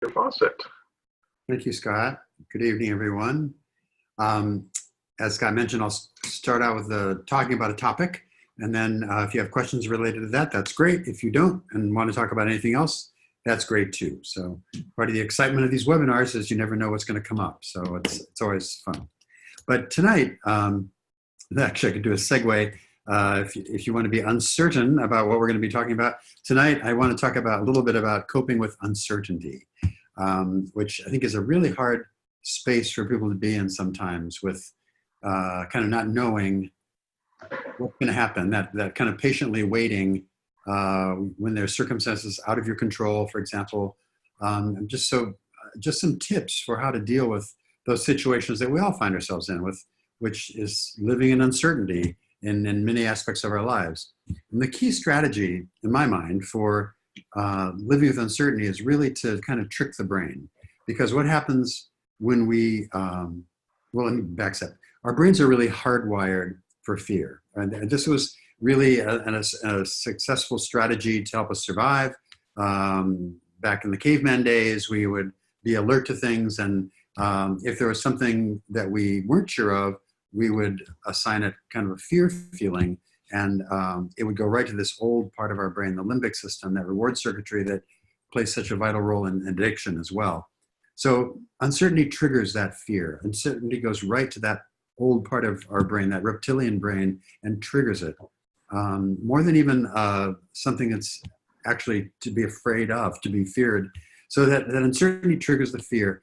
Fawcett. Thank you, Scott. Good evening, everyone. Um, as Scott mentioned, I'll start out with talking about a topic, and then if you have questions related to that, that's great. If you don't and want to talk about anything else, that's great too. So part of the excitement of these webinars is you never know what's going to come up, so it's always fun. But tonight, actually I could do a segue. If you want to be uncertain about what we're going to be talking about tonight, I want to talk about a little bit about coping with uncertainty, which I think is a really hard space for people to be in sometimes, with kind of not knowing what's going to happen, that kind of patiently waiting when there's circumstances out of your control, for example. And just some tips for how to deal with those situations that we all find ourselves in, which is living in uncertainty in many aspects of our lives. And the key strategy, in my mind, for living with uncertainty is really to kind of trick the brain. Because what happens when well, let me back up. Our brains are really hardwired for fear. And this was really a successful strategy to help us survive. Back in the caveman days, we would be alert to things, and if there was something that we weren't sure of, we would assign it kind of a fear feeling, and it would go right to this old part of our brain, the limbic system, that reward circuitry that plays such a vital role in addiction as well. So uncertainty triggers that fear. Uncertainty goes right to that old part of our brain, that reptilian brain, and triggers it. More than even something that's actually to be afraid of, to be feared. So that uncertainty triggers the fear.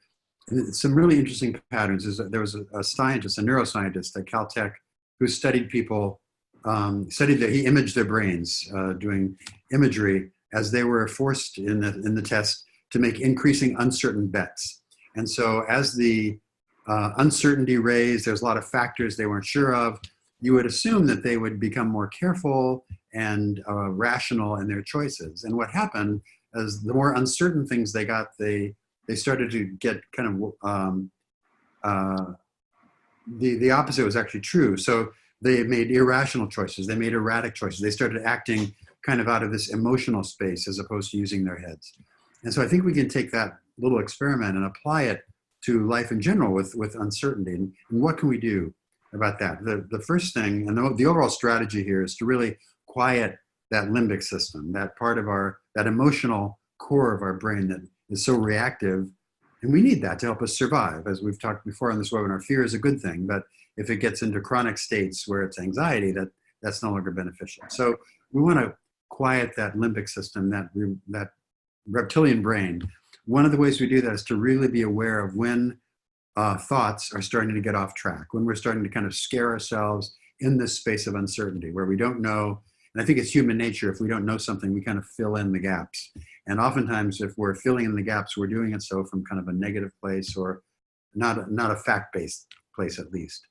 And some really interesting patterns is that there was a scientist, a neuroscientist at Caltech, who studied people, he imaged their brains doing imagery as they were forced in the test to make increasing uncertain bets. And so as the uncertainty raised, there's a lot of factors they weren't sure of, you would assume that they would become more careful and rational in their choices. And what happened is the more uncertain things they got, they started to get kind of, the opposite was actually true. So they made irrational choices. They made erratic choices. They started acting kind of out of this emotional space as opposed to using their heads. And so I think we can take that little experiment and apply it to life in general with uncertainty. And what can we do about that? The first thing, and the overall strategy here, is to really quiet that limbic system, that part of that emotional core of our brain that is so reactive. And we need that to help us survive. As we've talked before on this webinar, fear is a good thing, but if it gets into chronic states where it's anxiety, that's no longer beneficial. So we want to quiet that limbic system, that reptilian brain. One of the ways we do that is to really be aware of when thoughts are starting to get off track, when we're starting to kind of scare ourselves in this space of uncertainty where we don't know. And I think it's human nature. If we don't know something, we kind of fill in the gaps. And oftentimes, if we're filling in the gaps, we're doing it so from kind of a negative place, or not a fact-based place, at least.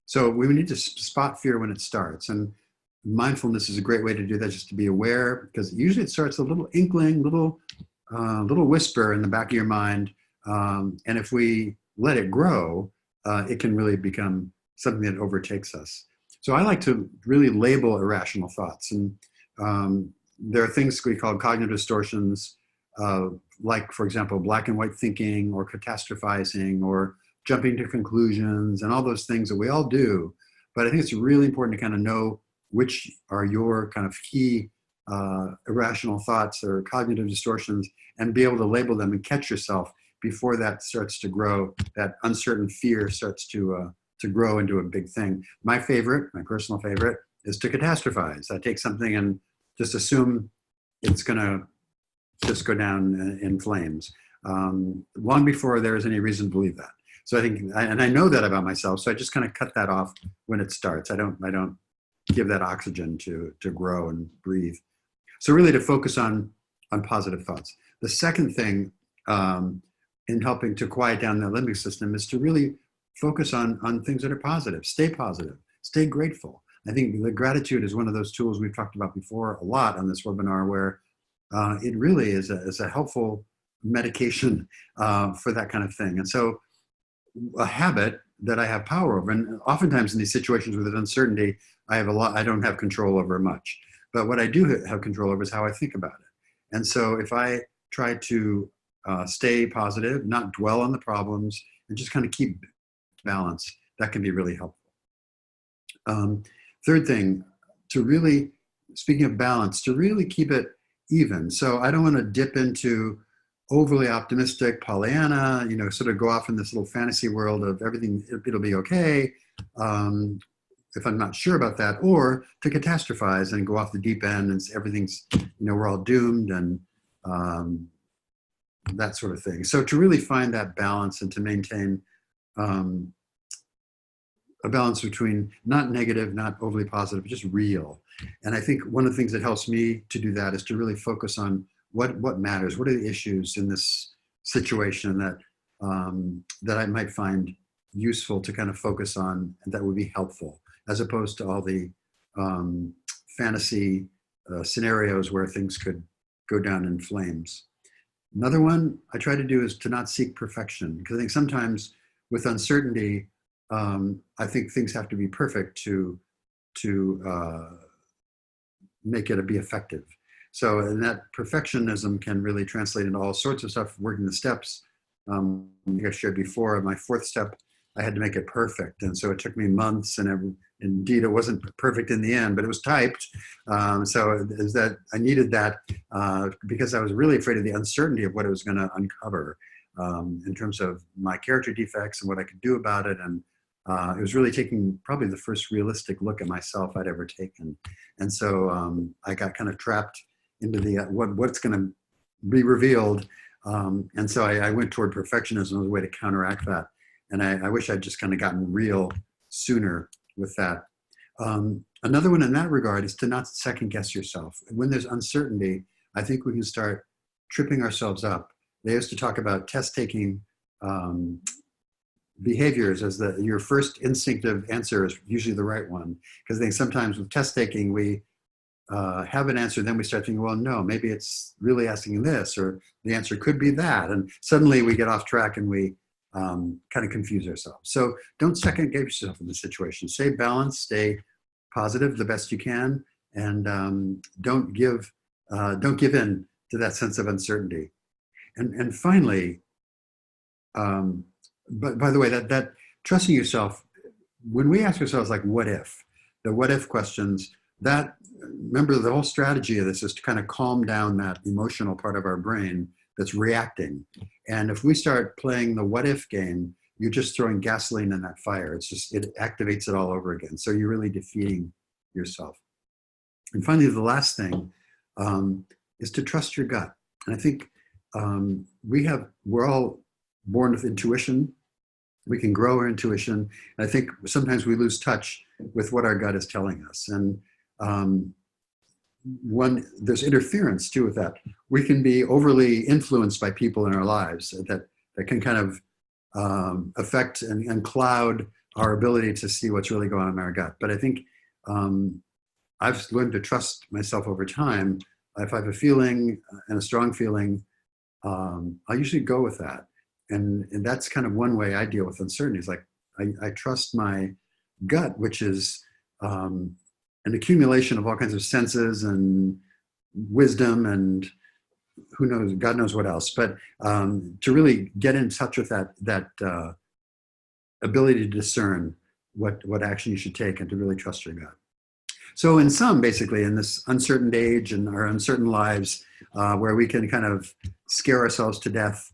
So we need to spot fear when it starts. And mindfulness is a great way to do that, just to be aware, because usually it starts a little inkling, little whisper in the back of your mind. And if we let it grow, it can really become something that overtakes us. So I like to really label irrational thoughts. And there are things we call cognitive distortions, like, for example, black and white thinking, or catastrophizing, or jumping to conclusions, and all those things that we all do. But I think it's really important to kind of know which are your kind of key irrational thoughts or cognitive distortions, and be able to label them and catch yourself before that starts to grow, that uncertain fear starts to grow into a big thing. My personal favorite, is to catastrophize. I take something and just assume it's going to just go down in flames, long before there is any reason to believe that. So I think, and I know that about myself, so I just kind of cut that off when it starts. I don't give that oxygen to grow and breathe. So really to focus on positive thoughts. The second thing in helping to quiet down the limbic system is to really focus on things that are positive. Stay positive, stay grateful. I think the gratitude is one of those tools we've talked about before a lot on this webinar, where it really is a helpful medication for that kind of thing. And so a habit that I have power over, and oftentimes in these situations with uncertainty, I don't have control over much. But what I do have control over is how I think about it. And so if I try to stay positive, not dwell on the problems, and just kind of keep balance. That can be really helpful. Third thing, to really, speaking of balance, to really keep it even. So I don't want to dip into overly optimistic Pollyanna, sort of go off in this little fantasy world of everything, it'll be okay, if I'm not sure about that, or to catastrophize and go off the deep end and everything's, we're all doomed and that sort of thing. So to really find that balance and to maintain a balance between not negative, not overly positive, just real. And I think one of the things that helps me to do that is to really focus on what matters. What are the issues in this situation that that I might find useful to kind of focus on, and that would be helpful, as opposed to all the fantasy scenarios where things could go down in flames. Another one I try to do is to not seek perfection, because I think sometimes with uncertainty, I think things have to be perfect to make it be effective. So, and that perfectionism can really translate into all sorts of stuff, working the steps. Like I shared before, my fourth step, I had to make it perfect. And so it took me months, and indeed it wasn't perfect in the end, but it was typed. So is that I needed that because I was really afraid of the uncertainty of what it was going to uncover in terms of my character defects and what I could do about it. And it was really taking probably the first realistic look at myself I'd ever taken. And so I got kind of trapped into the what's going to be revealed. And so I went toward perfectionism as a way to counteract that. And I wish I'd just kind of gotten real sooner with that. Another one in that regard is to not second guess yourself. When there's uncertainty, I think we can start tripping ourselves up. They used to talk about test taking behaviors as your first instinctive answer is usually the right one. Because I think sometimes with test taking, we have an answer, then we start thinking, well, no, maybe it's really asking this, or the answer could be that. And suddenly we get off track and we kind of confuse ourselves. So don't second guess yourself in this situation. Stay balanced, stay positive the best you can, and don't give in to that sense of uncertainty. And finally, but by the way, that trusting yourself, when we ask ourselves like, what if, the what if questions, that, remember the whole strategy of this is to kind of calm down that emotional part of our brain that's reacting. And if we start playing the what if game, you're just throwing gasoline in that fire. It activates it all over again. So you're really defeating yourself. And finally, the last thing is to trust your gut. And I think we're all born with intuition. We can grow our intuition. And I think sometimes we lose touch with what our gut is telling us. And there's interference too with that. We can be overly influenced by people in our lives that can kind of affect and cloud our ability to see what's really going on in our gut. But I think I've learned to trust myself over time. If I have a feeling and a strong feeling, I'll usually go with that. And that's kind of one way I deal with uncertainty. Is like I trust my gut, which is an accumulation of all kinds of senses and wisdom and who knows, God knows what else. But to really get in touch with that ability to discern what action you should take and to really trust your gut. So in sum, basically, in this uncertain age and our uncertain lives, where we can kind of scare ourselves to death,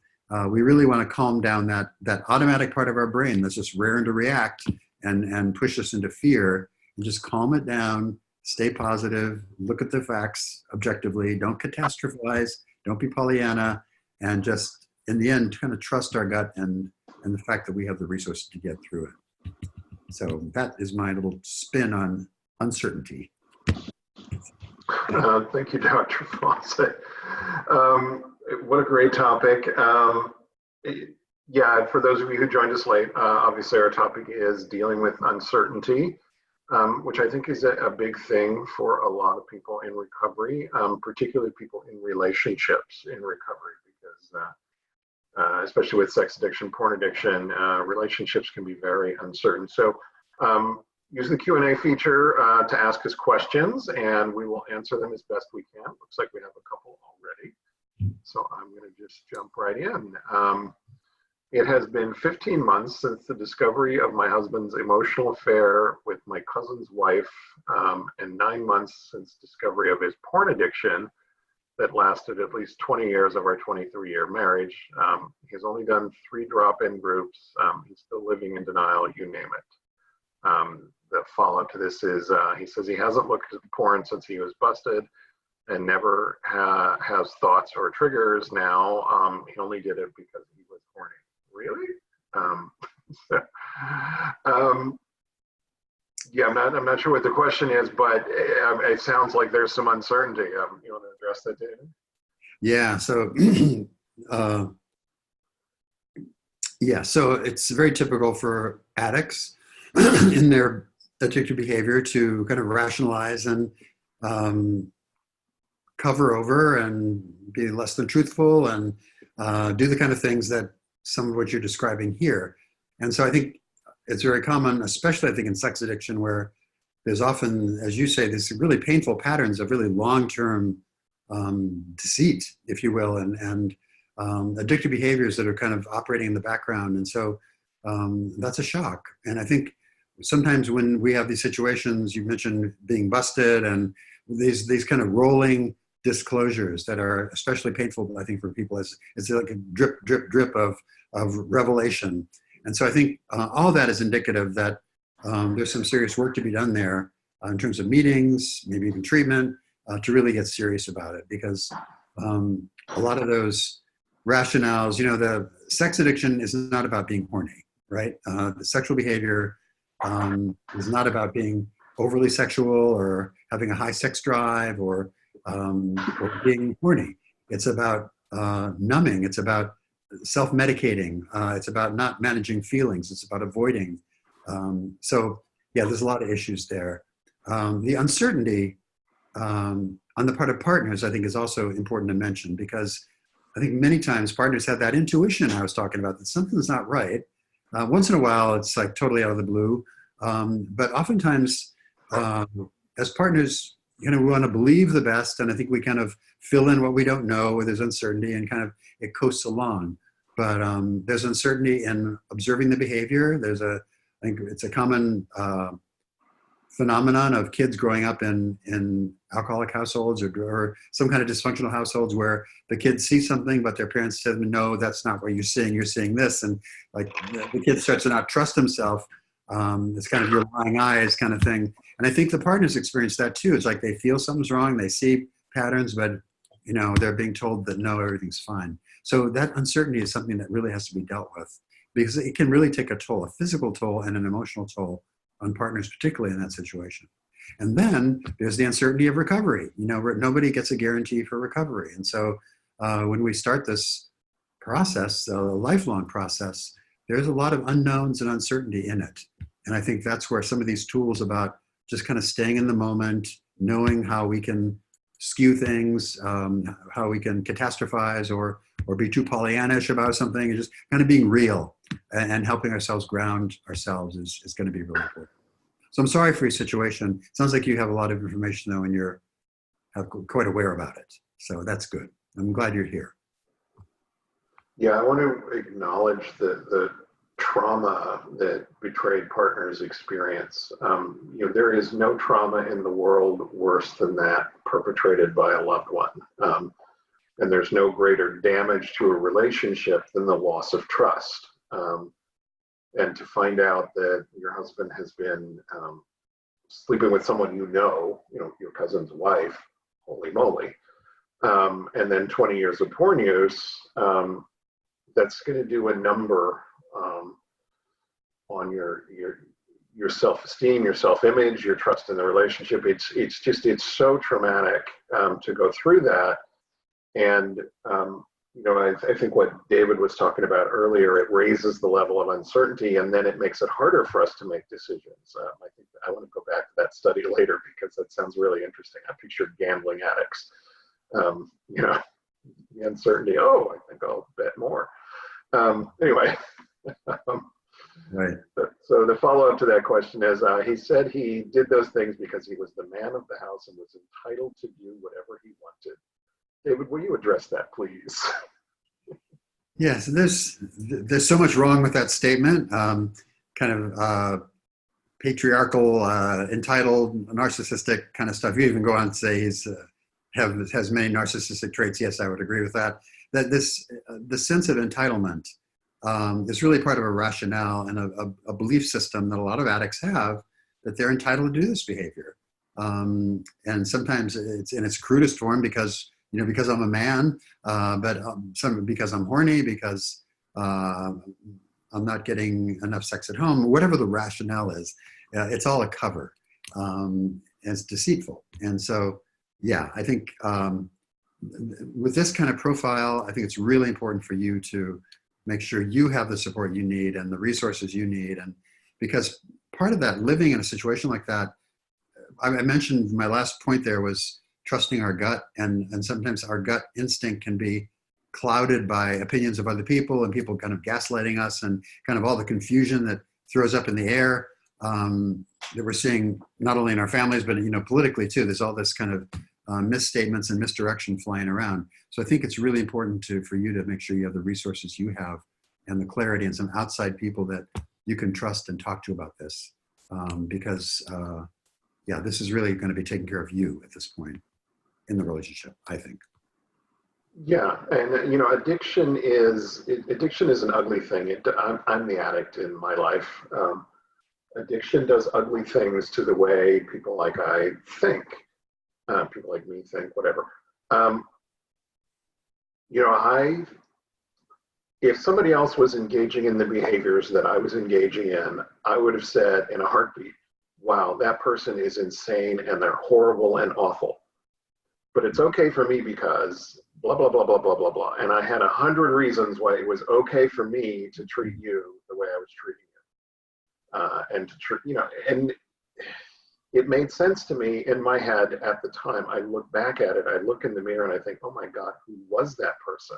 we really want to calm down that automatic part of our brain that's just raring to react and push us into fear, and just calm it down, stay positive, look at the facts objectively, don't catastrophize, don't be Pollyanna, and just, in the end, kind of trust our gut and the fact that we have the resources to get through it. So that is my little spin on uncertainty. Thank you, Dr. Fawcett. What a great topic. Yeah, for those of you who joined us late, obviously our topic is dealing with uncertainty, which I think is a big thing for a lot of people in recovery, particularly people in relationships in recovery, because especially with sex addiction, porn addiction, relationships can be very uncertain. So use the Q&A feature to ask us questions, and we will answer them as best we can. Looks like we have a couple already. So I'm going to just jump right in. It has been 15 months since the discovery of my husband's emotional affair with my cousin's wife, and 9 months since discovery of his porn addiction that lasted at least 20 years of our 23-year marriage. He's only done 3 drop-in groups. He's still living in denial, you name it. The follow-up to this is he says he hasn't looked at porn since he was busted and never has thoughts or triggers now. He only did it because he was horny. Really? Yeah, I'm not sure what the question is, but it sounds like there's some uncertainty. You want to address that, David? Yeah. So, so it's very typical for addicts in their addictive behavior to kind of rationalize and cover over and be less than truthful and do the kind of things that some of what you're describing here. And so I think it's very common, especially I think in sex addiction, where there's often, as you say, these really painful patterns of really long-term deceit, if you will, and addictive behaviors that are kind of operating in the background. And so that's a shock. And I think sometimes when we have these situations, you mentioned being busted and these kind of rolling disclosures that are especially painful, I think, for people. It's like a drip, drip, drip of revelation. And so I think all that is indicative that there's some serious work to be done there in terms of meetings, maybe even treatment, to really get serious about it. Because a lot of those rationales, the sex addiction is not about being horny, right? The sexual behavior is not about being overly sexual or having a high sex drive or being horny. It's about numbing. It's about self-medicating. It's about not managing feelings. It's about avoiding. So yeah, there's a lot of issues there. The uncertainty on the part of partners, I think, is also important to mention, because I think many times partners have that intuition I was talking about, that something's not right. Once in a while, it's like totally out of the blue. But oftentimes, as partners, we want to believe the best, and I think we kind of fill in what we don't know, where there's uncertainty, and kind of it coasts along. But there's uncertainty in observing the behavior. I think it's a common phenomenon of kids growing up in alcoholic households or some kind of dysfunctional households where the kids see something, but their parents tell them, no, that's not what you're seeing. You're seeing this, and like the kid starts to not trust himself. It's kind of your lying eyes kind of thing. And I think the partners experience that too. It's like they feel something's wrong, they see patterns, but they're being told that no, everything's fine. So that uncertainty is something that really has to be dealt with, because it can really take a toll, a physical toll and an emotional toll on partners, particularly in that situation. And then there's the uncertainty of recovery. Nobody gets a guarantee for recovery. And so when we start this process, a lifelong process, there's a lot of unknowns and uncertainty in it. And I think that's where some of these tools about just kind of staying in the moment, knowing how we can skew things, how we can catastrophize or be too Pollyannish about something, and just kind of being real and helping ourselves ground ourselves is going to be really important. So I'm sorry for your situation. Sounds like you have a lot of information though, and you're quite aware about it. So that's good. I'm glad you're here. Yeah, I want to acknowledge the trauma that betrayed partners experience. There is no trauma in the world worse than that perpetrated by a loved one. And there's no greater damage to a relationship than the loss of trust. And to find out that your husband has been sleeping with someone your cousin's wife, holy moly, and then 20 years of porn use, that's going to do a number on your self-esteem, your self-image, your trust in the relationship. It's so traumatic to go through that. And I think what David was talking about earlier, it raises the level of uncertainty, and then it makes it harder for us to make decisions. I think I want to go back to that study later, because that sounds really interesting. I pictured gambling addicts. The uncertainty. Oh, I think I'll bet more. Anyway. Right. So the follow-up to that question is, he said he did those things because he was the man of the house and was entitled to do whatever he wanted. David, will you address that, please? Yeah, so there's so much wrong with that statement. Kind of patriarchal, entitled, narcissistic kind of stuff. You even go on to say has many narcissistic traits. Yes, I would agree with that. That the sense of entitlement is really part of a rationale and a belief system that a lot of addicts have, that they're entitled to do this behavior. And sometimes it's in its crudest form because I'm a man, but because I'm horny, because I'm not getting enough sex at home, whatever the rationale is, it's all a cover. It's deceitful. And so, yeah, I think with this kind of profile, I think it's really important for you to make sure you have the support you need and the resources you need. And because part of that, living in a situation like that, I mentioned my last point there was trusting our gut, and sometimes our gut instinct can be clouded by opinions of other people and people kind of gaslighting us and kind of all the confusion that throws up in the air that we're seeing not only in our families, but politically too. There's all this kind of misstatements and misdirection flying around. So I think it's really important for you to make sure you have the resources you have and the clarity and some outside people that you can trust and talk to about this, because yeah, this is really going to be taking care of you at this point in the relationship, I think. Yeah, and addiction is an ugly thing. I'm the addict in my life. Addiction does ugly things to the way people like I think, people like me think, whatever. If somebody else was engaging in the behaviors that I was engaging in, I would have said in a heartbeat, wow, that person is insane and they're horrible and awful. But it's okay for me because blah, blah, blah, blah, blah, blah, blah. And I had 100 reasons why it was okay for me to treat you the way I was treating you. And to treat, and it made sense to me in my head at the time. I look back at it, I look in the mirror and I think, oh my God, who was that person?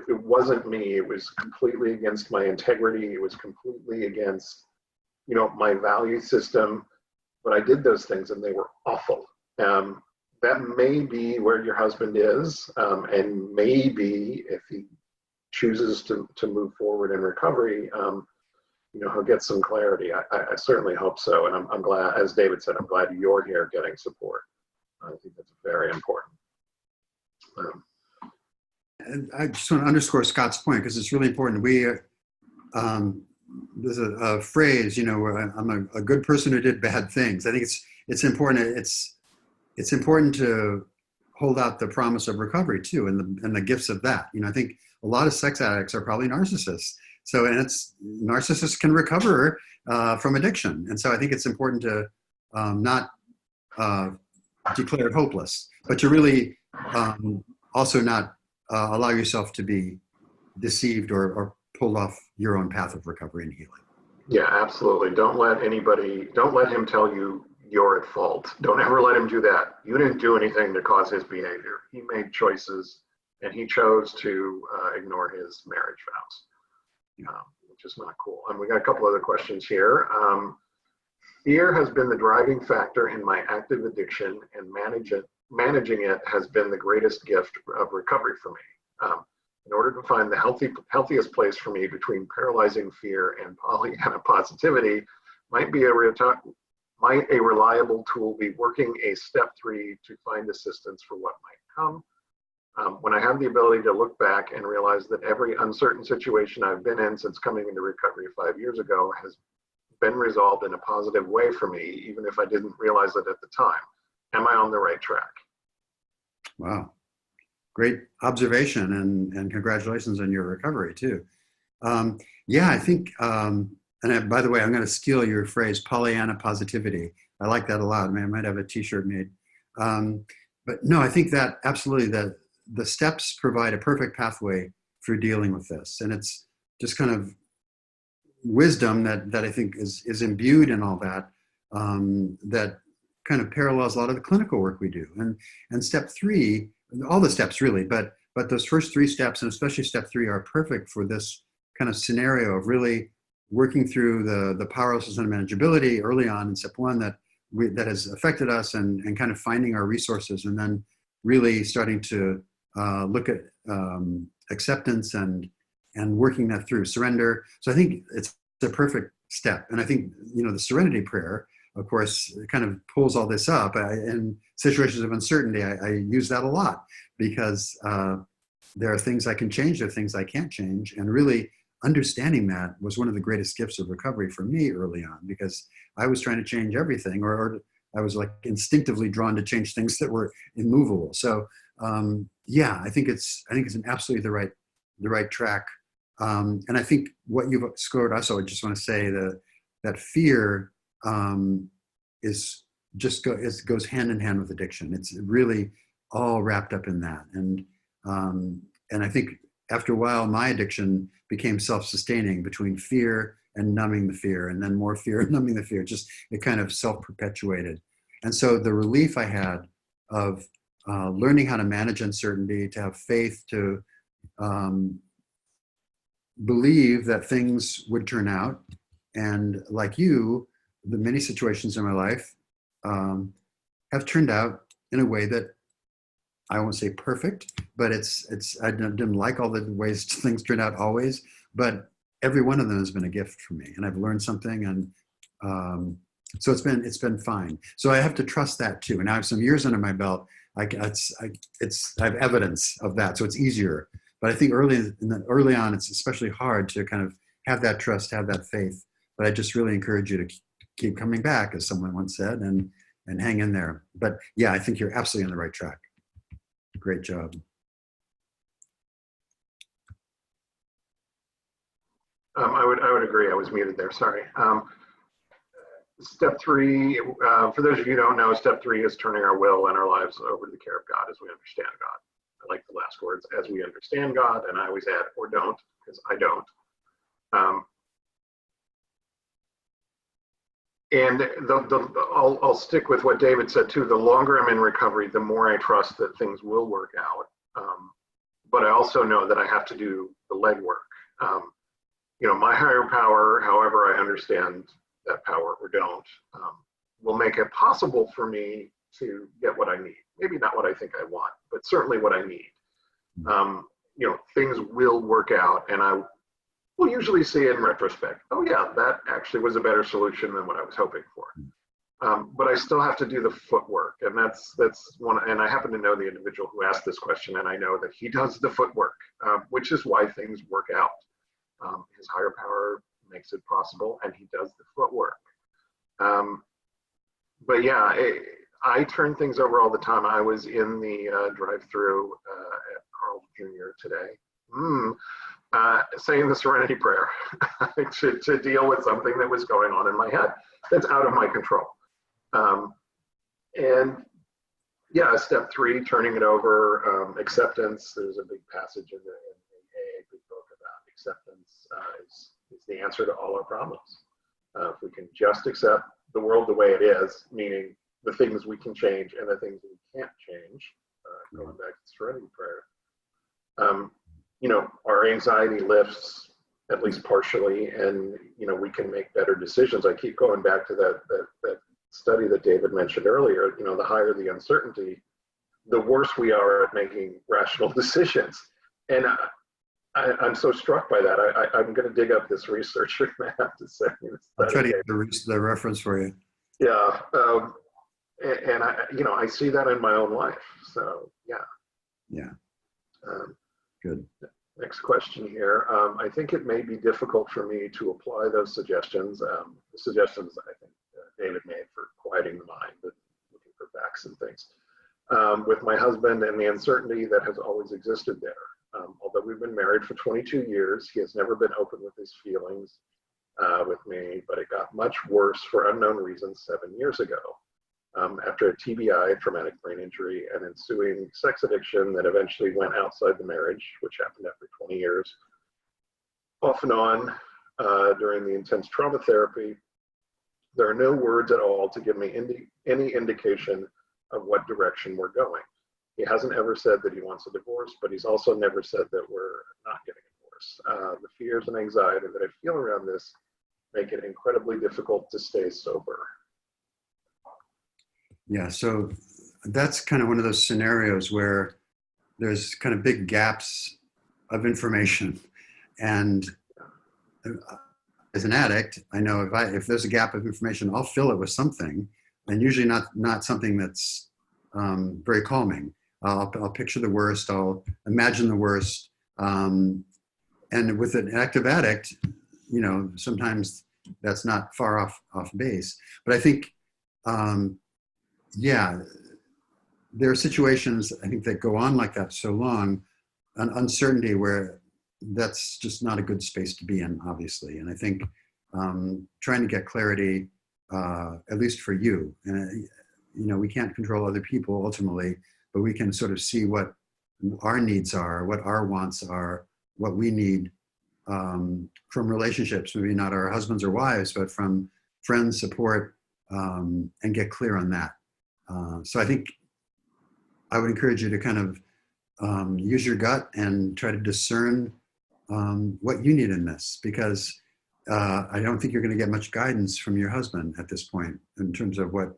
It wasn't me. It was completely against my integrity. It was completely against, my value system. But I did those things and they were awful. That may be where your husband is, and maybe if he chooses to move forward in recovery, he'll get some clarity. I certainly hope so, and I'm glad, as David said, I'm glad you're here getting support. I think that's very important. And I just want to underscore Scott's point because it's really important. There's a phrase, where I'm a good person who did bad things. I think it's important. It's important to hold out the promise of recovery too, and the gifts of that. I think a lot of sex addicts are probably narcissists. So, and narcissists can recover from addiction. And so I think it's important to not declare it hopeless, but to really also not allow yourself to be deceived or pulled off your own path of recovery and healing. Yeah, absolutely. Don't let him tell you you're at fault. Don't ever let him do that. You didn't do anything to cause his behavior. He made choices and he chose to ignore his marriage vows, which is not cool. And we got a couple other questions here. Fear has been the driving factor in my active addiction, and managing it has been the greatest gift of recovery for me. In order to find the healthiest place for me between paralyzing fear and Pollyanna positivity, might a reliable tool be working a step 3 to find assistance for what might come? When I have the ability to look back and realize that every uncertain situation I've been in since coming into recovery 5 years ago has been resolved in a positive way for me, even if I didn't realize it at the time. Am I on the right track? Wow. Great observation, and congratulations on your recovery too. Yeah, I think, and by the way, I'm going to steal your phrase, Pollyanna positivity. I like that a lot. I might have a t-shirt made. But no, I think that absolutely the steps provide a perfect pathway for dealing with this. And it's just kind of wisdom that I think is imbued in all that, that kind of parallels a lot of the clinical work we do. And step 3, all the steps really, but those first 3 steps, and especially step 3, are perfect for this kind of scenario of really working through the powerlessness and manageability early on in step 1 that has affected us, and kind of finding our resources, and then really starting to look at acceptance and working that through surrender. So I think it's a perfect step. And I think, the serenity prayer, of course, kind of pulls all this up. In situations of uncertainty, I use that a lot because there are things I can change, there are things I can't change. And really understanding that was one of the greatest gifts of recovery for me early on, because I was trying to change everything, or I was like instinctively drawn to change things that were immovable. So yeah, I think it's an absolutely the right track. And I think what you've scored also, I just want to say that fear goes hand in hand with addiction. It's really all wrapped up in that. And I think after a while, my addiction became self-sustaining between fear and numbing the fear, and then more fear and numbing the fear. It kind of self-perpetuated. And so the relief I had of learning how to manage uncertainty, to have faith, to believe that things would turn out. And like you, the many situations in my life have turned out in a way that I won't say perfect, but I didn't like all the ways things turned out always, but every one of them has been a gift for me, and I've learned something, and so it's been fine. So I have to trust that too. And now I have some years under my belt. I have evidence of that, so it's easier. But I think early on, it's especially hard to kind of have that trust, have that faith. But I just really encourage you to keep coming back, as someone once said, and hang in there. But yeah, I think you're absolutely on the right track. Great job. I would agree. I was muted there. Sorry. Step 3, for those of you who don't know, step 3 is turning our will and our lives over to the care of God as we understand God. I like the last words, as we understand God, and I always add, or don't, because I don't. And I'll stick with what David said too. The longer I'm in recovery, the more I trust that things will work out. But I also know that I have to do the legwork. My higher power, however I understand that power or don't, will make it possible for me to get what I need. Maybe not what I think I want, but certainly what I need. Things will work out, and I will usually see in retrospect, oh yeah, that actually was a better solution than what I was hoping for. But I still have to do the footwork, and that's one. And I happen to know the individual who asked this question, and I know that he does the footwork, which is why things work out. His higher power makes it possible, and he does the footwork. But yeah, I turn things over all the time. I was in the drive-through at Carl Jr. today, saying the Serenity Prayer to deal with something that was going on in my head that's out of my control. And yeah, step 3, turning it over, acceptance. There's a big passage in the AA big book about acceptance is the answer to all our problems. If we can just accept the world the way it is, meaning the things we can change and the things we can't change, going back to Serenity Prayer, our anxiety lifts at least partially, and we can make better decisions. I keep going back to that study that David mentioned earlier. The higher the uncertainty, the worse we are at making rational decisions. And I'm so struck by that. I'm going to dig up this research. You're going to have to say. I'll try to get the reference for you. Yeah, and I see that in my own life. So yeah. Yeah. Good. Next question here. I think it may be difficult for me to apply those suggestions. The suggestions I think David made for quieting the mind, but looking for facts and things, with my husband and the uncertainty that has always existed there. Although we've been married for 22 years, he has never been open with his feelings with me, but it got much worse for unknown reasons 7 years ago. After a TBI, traumatic brain injury, and ensuing sex addiction that eventually went outside the marriage, which happened after 20 years, off and on during the intense trauma therapy, there are no words at all to give me any indication of what direction we're going. He hasn't ever said that he wants a divorce, but he's also never said that we're not getting a divorce. The fears and anxiety that I feel around this make it incredibly difficult to stay sober. Yeah, so that's kind of one of those scenarios where there's kind of big gaps of information. And as an addict, I know if there's a gap of information, I'll fill it with something, and usually not something that's very calming. I'll picture the worst. I'll imagine the worst. And with an active addict, sometimes that's not far off base. But I think, yeah, there are situations I think that go on like that so long, an uncertainty where that's just not a good space to be in, obviously. And I think trying to get clarity, at least for you, and we can't control other people ultimately, but we can sort of see what our needs are, what our wants are, what we need from relationships, maybe not our husbands or wives, but from friends, support, and get clear on that. So I think I would encourage you to kind of use your gut and try to discern what you need in this, because I don't think you're going to get much guidance from your husband at this point in terms of what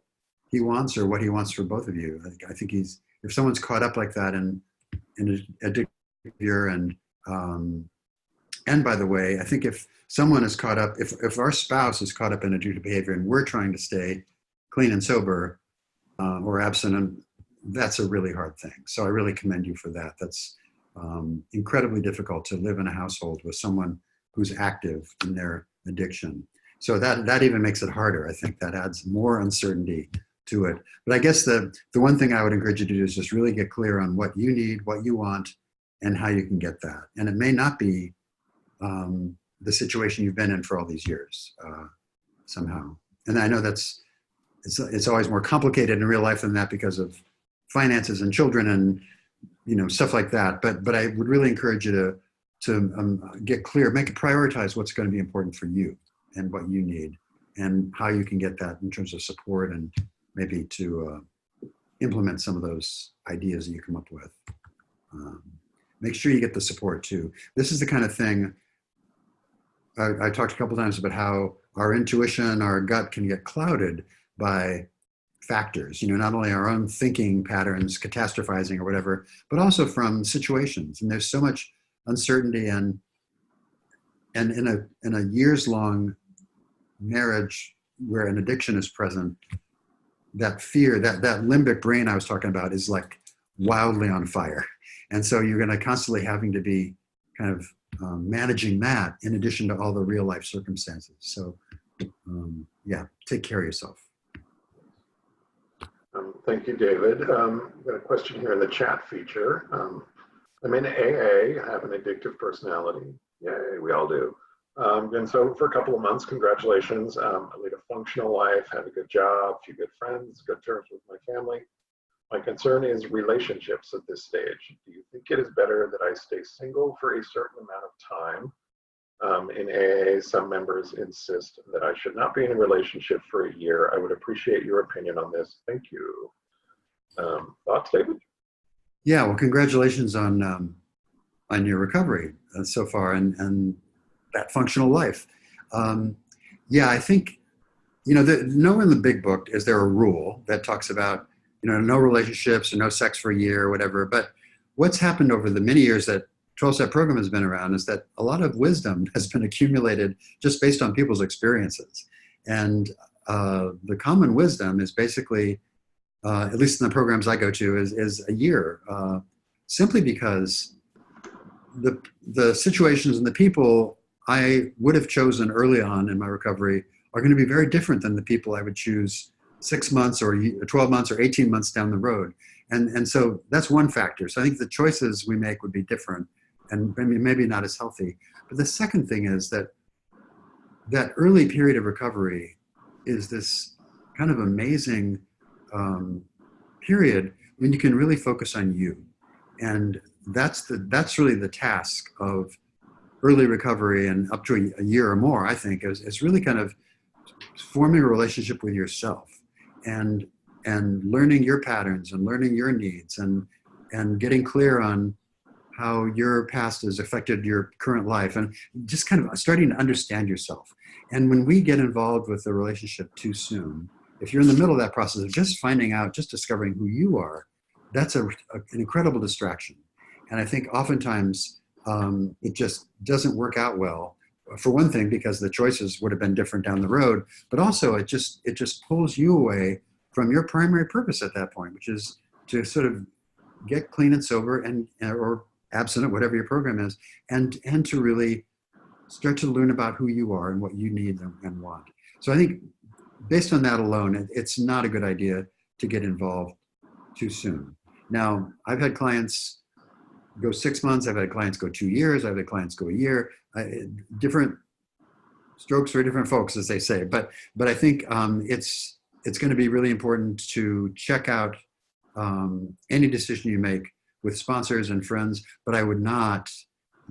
he wants or what he wants for both of you. I think if someone's caught up like that in addictive behavior, and by the way, I think if someone is caught up, if our spouse is caught up in addictive behavior and we're trying to stay clean and sober or abstinent, that's a really hard thing. So I really commend you for that. That's incredibly difficult to live in a household with someone who's active in their addiction. So that even makes it harder. I think that adds more uncertainty to it. But I guess the one thing I would encourage you to do is just really get clear on what you need, what you want, and how you can get that. And it may not be the situation you've been in for all these years somehow. And I know it's always more complicated in real life than that because of finances and children and stuff like that. But I would really encourage you to get clear, prioritize what's going to be important for you and what you need and how you can get that in terms of support and maybe to implement some of those ideas that you come up with. Make sure you get the support too. This is the kind of thing I talked a couple times about how our intuition, our gut can get clouded by factors, not only our own thinking patterns, catastrophizing or whatever, but also from situations. And there's so much uncertainty and in a years-long marriage where an addiction is present, that fear, that limbic brain I was talking about is like wildly on fire. And so you're going to constantly having to be kind of managing that in addition to all the real life circumstances. So yeah, take care of yourself. Thank you, David. We've got a question here in the chat feature. I'm in AA, have an addictive personality. Yay, we all do. And so for a couple of months, congratulations. I lead a functional life, have a good job, a few good friends, good terms with my family. My concern is relationships at this stage. Do you think it is better that I stay single for a certain amount of time? In AA, some members insist that I should not be in a relationship for a year. I would appreciate your opinion on this. Thank you. Thoughts, David? Yeah, well, congratulations on your recovery so far and that functional life. Yeah, I think, nowhere in the big book is there a rule that talks about, no relationships or no sex for a year or whatever. But what's happened over the many years that 12-step program has been around is that a lot of wisdom has been accumulated just based on people's experiences. And the common wisdom is basically, at least in the programs I go to, is a year, simply because the situations and the people I would have chosen early on in my recovery are going to be very different than the people I would choose 6 months or 12 months or 18 months down the road. And so that's one factor. So I think the choices we make would be different and maybe not as healthy. But the second thing is that early period of recovery is this kind of amazing period when you can really focus on you. And that's really the task of early recovery and up to a year or more, I think, is really kind of forming a relationship with yourself and learning your patterns and learning your needs and getting clear on how your past has affected your current life and just kind of starting to understand yourself. And when we get involved with a relationship too soon, if you're in the middle of that process of just finding out, just discovering who you are, that's an incredible distraction. And I think oftentimes it just doesn't work out well. For one thing, because the choices would have been different down the road, but also it just pulls you away from your primary purpose at that point, which is to sort of get clean and sober and or abstinent, whatever your program is, and to really start to learn about who you are and what you need and want. So I think based on that alone, it's not a good idea to get involved too soon. Now, I've had clients go 6 months, I've had clients go 2 years, I've had clients go a year, different strokes for different folks, as they say. But I think it's going to be really important to check out any decision you make with sponsors and friends, but I would not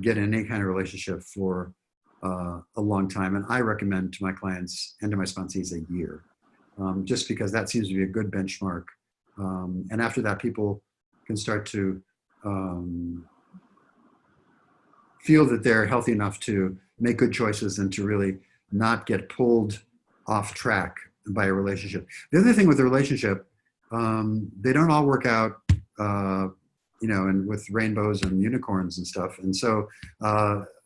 get in any kind of relationship for a long time. And I recommend to my clients and to my sponsees a year, just because that seems to be a good benchmark. And after that, people can start to feel that they're healthy enough to make good choices and to really not get pulled off track by a relationship. The other thing with a relationship, they don't all work out, and with rainbows and unicorns and stuff. And so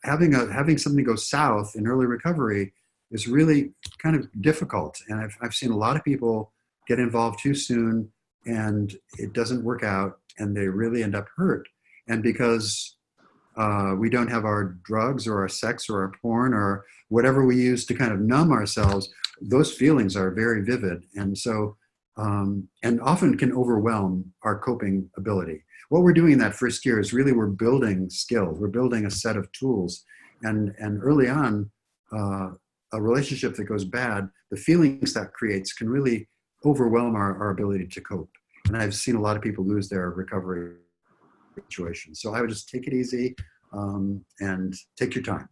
having something go south in early recovery is really kind of difficult. And I've seen a lot of people get involved too soon and it doesn't work out and they really end up hurt. And because we don't have our drugs or our sex or our porn or whatever we use to kind of numb ourselves, those feelings are very vivid. And so, and often can overwhelm our coping ability. What we're doing in that first year is really we're building skills. We're building a set of tools. And early on, a relationship that goes bad, the feelings that creates can really overwhelm our ability to cope. And I've seen a lot of people lose their recovery situation. So I would just take it easy and take your time.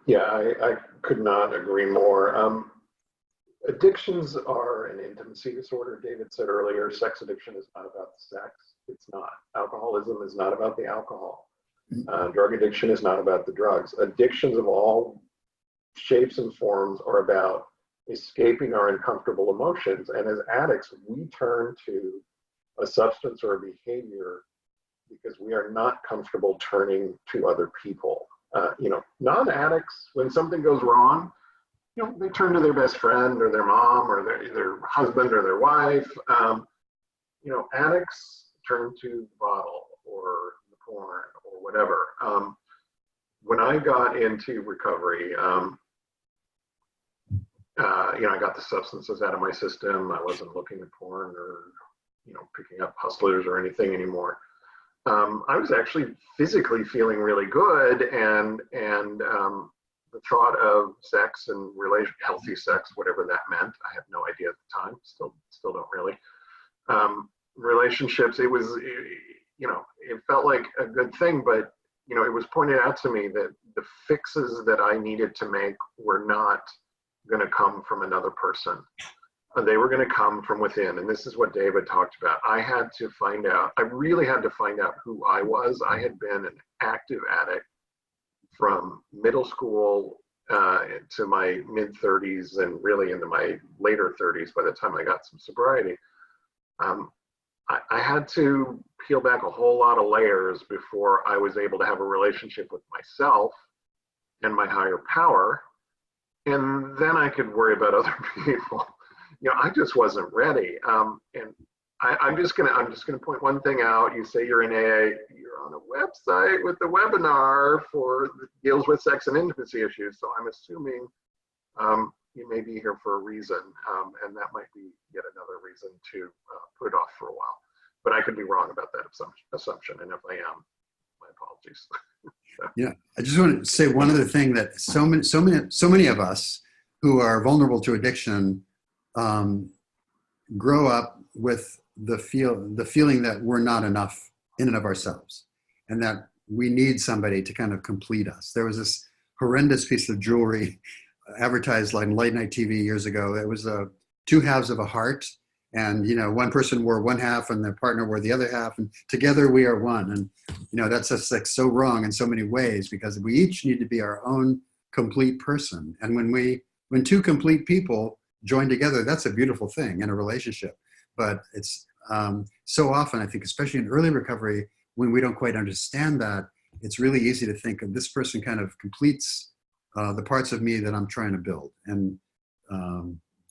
Yeah, I could not agree more. Addictions are an intimacy disorder. David said earlier, sex addiction is not about the sex. It's not. Alcoholism is not about the alcohol. Drug addiction is not about the drugs. Addictions of all shapes and forms are about escaping our uncomfortable emotions. And as addicts, we turn to a substance or a behavior because we are not comfortable turning to other people. Non-addicts, when something goes wrong, they turn to their best friend or their mom or their husband or their wife. Addicts turn to the bottle or the porn or whatever. When I got into recovery, I got the substances out of my system. I wasn't looking at porn or, picking up hustlers or anything anymore. I was actually physically feeling really good, and the thought of sex and healthy sex, whatever that meant, I have no idea at the time. Still don't really. Relationships, it was, it felt like a good thing, but it was pointed out to me that the fixes that I needed to make were not going to come from another person. They were going to come from within. And this is what David talked about. I really had to find out who I was. I had been an active addict from middle school to my mid 30s and really into my later 30s by the time I got some sobriety. I had to peel back a whole lot of layers before I was able to have a relationship with myself and my higher power. And then I could worry about other people. I just wasn't ready. And I'm just gonna point one thing out. You say you're in AA, you're on a website with a webinar that deals with sex and intimacy issues. So I'm assuming you may be here for a reason, and that might be yet another reason to put it off for a while. But I could be wrong about that assumption, and if I am, my apologies. Yeah, I just want to say one other thing, that so many of us who are vulnerable to addiction grow up with the feeling that we're not enough in and of ourselves, and that we need somebody to kind of complete us. There was this horrendous piece of jewelry advertised on late night TV years ago. It was two halves of a heart, and one person wore one half and their partner wore the other half, and together we are one. And that's just like so wrong in so many ways, because we each need to be our own complete person. And when two complete people join together, that's a beautiful thing in a relationship. But it's so often, I think, especially in early recovery, when we don't quite understand that, it's really easy to think of this person kind of completes the parts of me that I'm trying to build. And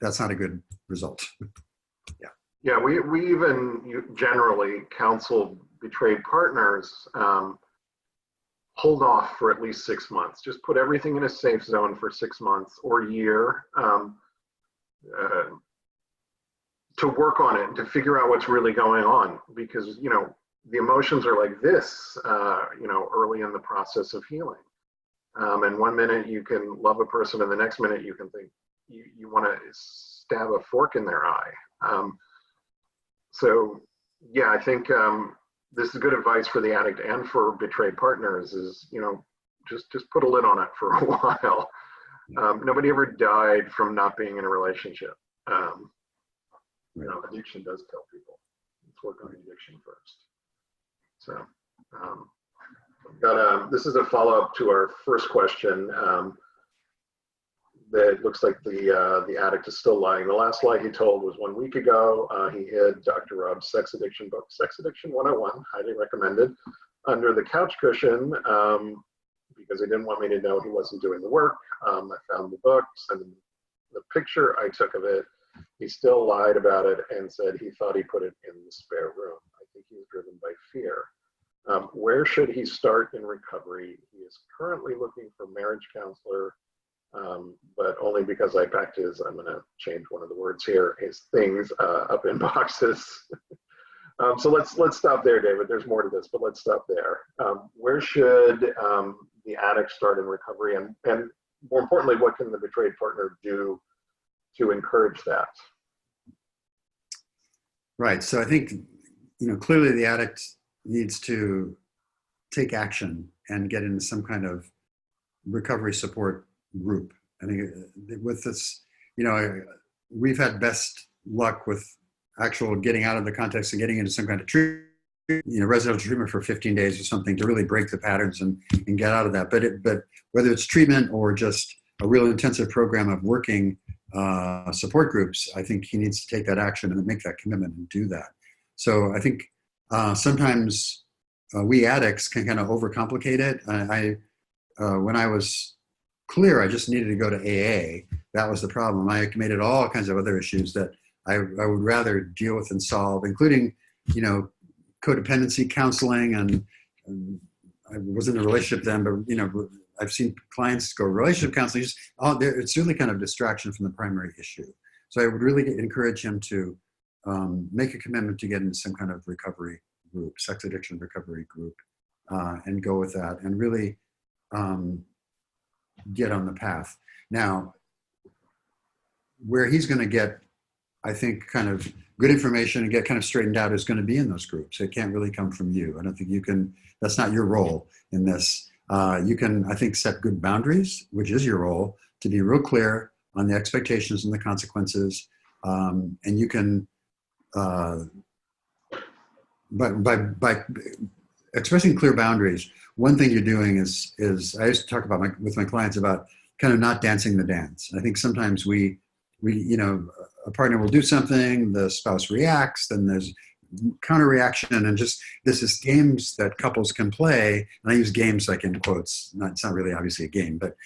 that's not a good result. Yeah. Yeah, we even generally counsel betrayed partners, hold off for at least 6 months. Just put everything in a safe zone for 6 months or a year to work on it and to figure out what's really going on. Because, the emotions are like this, early in the process of healing. And one minute you can love a person and the next minute you can think you want to stab a fork in their eye. So yeah, I think this is good advice for the addict and for betrayed partners is, just put a lid on it for a while. Nobody ever died from not being in a relationship. Addiction does kill people. Let's work on addiction first. So this is a follow-up to our first question. That looks like the addict is still lying. The last lie he told was 1 week ago. He hid Dr. Rob's sex addiction book, Sex Addiction 101, highly recommended, under the couch cushion because he didn't want me to know he wasn't doing the work. I found the book, sent him the picture I took of it. He still lied about it and said he thought he put it in the spare room. I think he was driven by fear. Where should he start in recovery? He is currently looking for a marriage counselor. But only because I packed I'm going to change one of the words here, his things up in boxes. So let's stop there, David. There's more to this, but let's stop there. Where should the addict start in recovery? And more importantly, what can the betrayed partner do to encourage that? Right. So I think, clearly the addict needs to take action and get into some kind of recovery support group. I think with this, we've had best luck with actual getting out of the context and getting into some kind of treatment, residential treatment for 15 days or something to really break the patterns and get out of that. But whether it's treatment or just a real intensive program of working support groups, I think he needs to take that action and make that commitment and do that. So I think sometimes we addicts can kind of overcomplicate it. When I was clear I just needed to go to AA, that was the problem. I committed all kinds of other issues that I would rather deal with and solve, including, codependency counseling. And I was in a relationship then, but, I've seen clients go relationship counseling. It's really kind of distraction from the primary issue. So I would really encourage him to make a commitment to get into some kind of recovery group, sex addiction recovery group, and go with that and really get on the path. Now, where he's going to get, I think, kind of good information and get kind of straightened out is going to be in those groups. It can't really come from you. I don't think you can, that's not your role in this. You can, I think, set good boundaries, which is your role, to be real clear on the expectations and the consequences. And you can, by expressing clear boundaries, one thing you're doing is I used to talk about with my clients about kind of not dancing the dance. I think sometimes we a partner will do something, the spouse reacts, then there's counter reaction, and just this is games that couples can play. And I use games like in quotes. It's not really obviously a game, but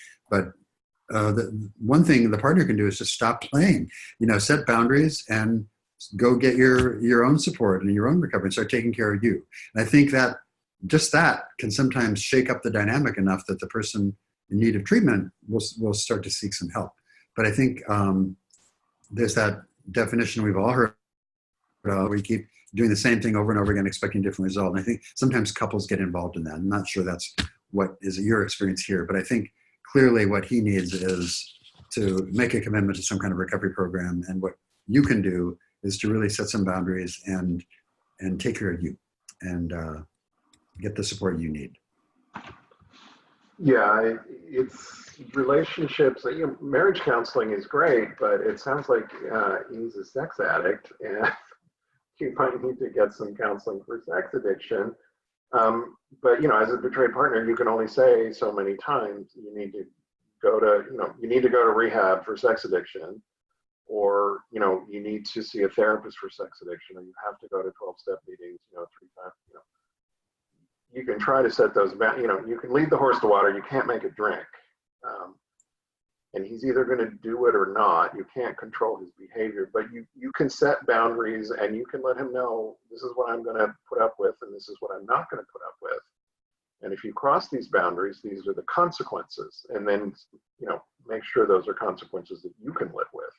the one thing the partner can do is just stop playing. Set boundaries and go get your own support and your own recovery and start taking care of you. And I think that just that can sometimes shake up the dynamic enough that the person in need of treatment will start to seek some help. But I think there's that definition we've all heard where you keep doing the same thing over and over again, expecting a different result. And I think sometimes couples get involved in that. I'm not sure that's what is your experience here, but I think clearly what he needs is to make a commitment to some kind of recovery program. And what you can do is to really set some boundaries and take care of you and get the support you need. Yeah, it's relationships. Marriage counseling is great, but it sounds like he's a sex addict, and you might need to get some counseling for sex addiction. But as a betrayed partner, you can only say so many times you need to go to rehab for sex addiction, or, you know, you need to see a therapist for sex addiction, or you have to go to 12-step meetings, you know, 3 times, you know, you can try to set those, you know, you can lead the horse to water, you can't make it drink. And he's either going to do it or not. You can't control his behavior, but you can set boundaries, and you can let him know, this is what I'm going to put up with, and this is what I'm not going to put up with. And if you cross these boundaries, these are the consequences. And then, you know, make sure those are consequences that you can live with.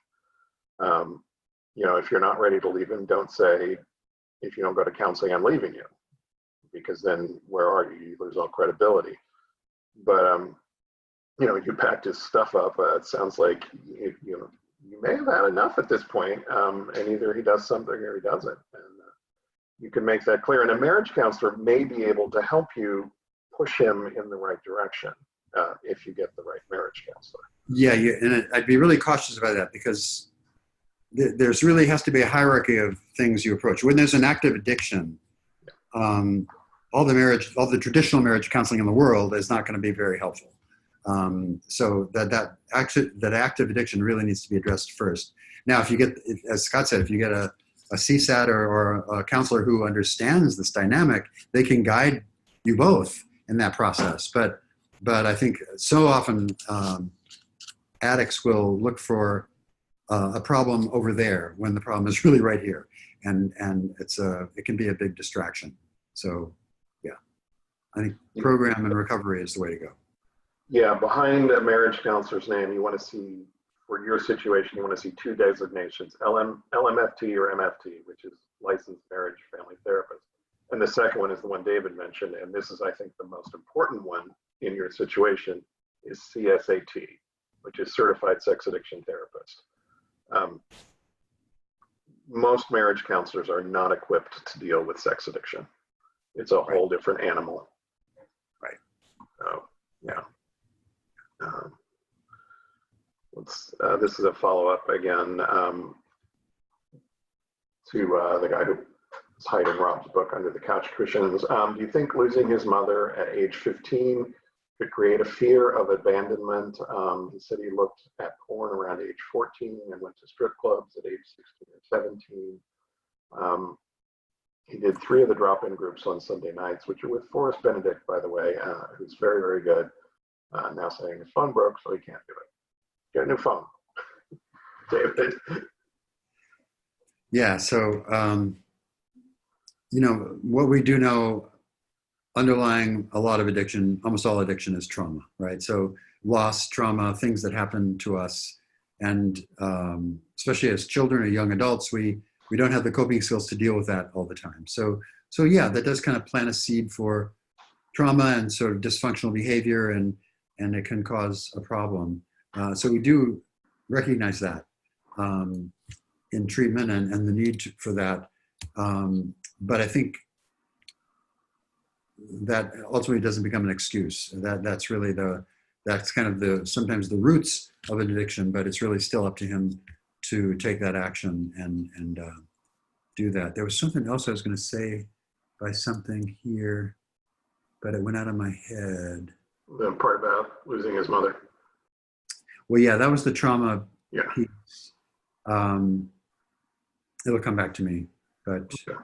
You know, if you're not ready to leave him, don't say, if you don't go to counseling, I'm leaving you, because then where are you? You lose all credibility. But, you know, you packed his stuff up. It sounds like, you know, you may have had enough at this point, and either he does something or he doesn't. And you can make that clear. And a marriage counselor may be able to help you push him in the right direction if you get the right marriage counselor. Yeah, and I'd be really cautious about that, because there's really has to be a hierarchy of things you approach. When there's an active addiction, all the traditional marriage counseling in the world is not going to be very helpful. So that active addiction really needs to be addressed first. Now, if you get, as Scott said, if you get a CSAT or a counselor who understands this dynamic, they can guide you both in that process. But I think so often addicts will look for a problem over there when the problem is really right here, and it can be a big distraction. So yeah, I think program and recovery is the way to go. Yeah, behind a marriage counselor's name, you want to see, for your situation, you want to see 2 designations, LMFT or MFT, which is Licensed Marriage Family Therapist. And the second one is the one David mentioned, and this is, I think, the most important one in your situation, is CSAT, which is Certified Sex Addiction Therapist. Most marriage counselors are not equipped to deal with sex addiction. It's a whole different animal. Right. So, yeah. This is a follow-up again to the guy who is hiding Rob's book under the couch cushions. Do you think losing his mother at age 15 could create a fear of abandonment? He said he looked at porn around age 14 and went to strip clubs at age 16 or 17. He did 3 of the drop-in groups on Sunday nights, which are with Forrest Benedict, by the way, who's very, very good. Now saying his phone broke, so he can't do it. Get a new phone. David. Yeah, so, you know, what we do know underlying a lot of addiction, almost all addiction, is trauma, right? So loss, trauma, things that happen to us. And especially as children or young adults, we don't have the coping skills to deal with that all the time. So yeah, that does kind of plant a seed for trauma and sort of dysfunctional behavior, and it can cause a problem. So we do recognize that in treatment and the need for that. But I think that ultimately doesn't become an excuse. That's really that's kind of sometimes the roots of an addiction, but it's really still up to him to take that action and do that. There was something else I was going to say by something here, but it went out of my head. The part about losing his mother. Well, yeah, that was the trauma piece. It'll come back to me, but okay.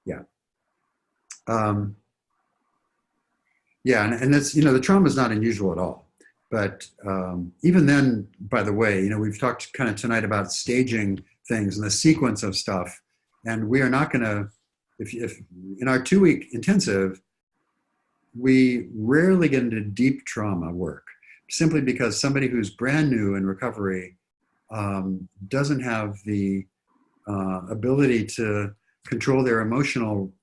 Yeah. Yeah, and that's, you know, the trauma is not unusual at all. But even then, by the way, you know, we've talked kind of tonight about staging things and the sequence of stuff. And we are not going to, if in our 2-week intensive, we rarely get into deep trauma work, simply because somebody who's brand new in recovery doesn't have the ability to control their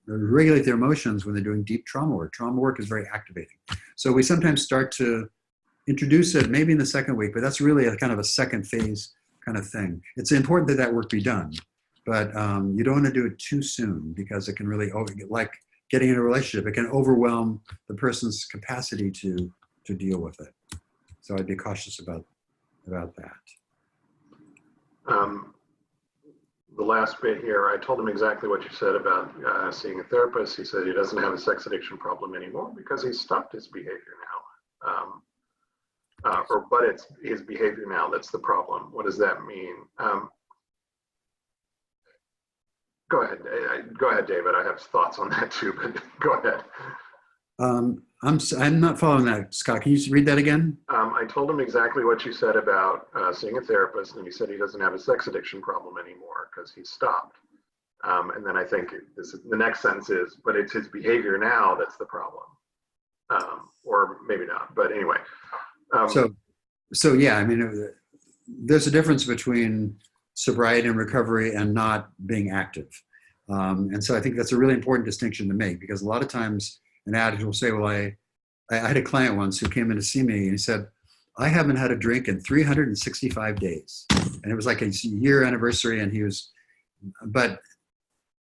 regulate their emotions when they're doing deep trauma work. Trauma work is very activating. So we sometimes start to introduce it maybe in the 2nd week, but that's really a kind of a second phase kind of thing. It's important that work be done, but you don't want to do it too soon, because it can really, like getting in a relationship, it can overwhelm the person's capacity to deal with it. So I'd be cautious about that. The last bit here, I told him exactly what you said about seeing a therapist. He said he doesn't have a sex addiction problem anymore because he's stopped his behavior now. But it's his behavior now that's the problem. What does that mean? Go ahead. Go ahead, David. I have thoughts on that too, but go ahead. I'm not following that, Scott. Can you read that again? I told him exactly what you said about seeing a therapist, and he said he doesn't have a sex addiction problem anymore because he stopped. And then I think the next sentence is, but it's his behavior now that's the problem. Or maybe not, but anyway. So yeah, I mean, there's a difference between sobriety and recovery and not being active. And so I think that's a really important distinction to make, because a lot of times an addict will say, well, I had a client once who came in to see me and he said, I haven't had a drink in 365 days. And it was like a year anniversary, but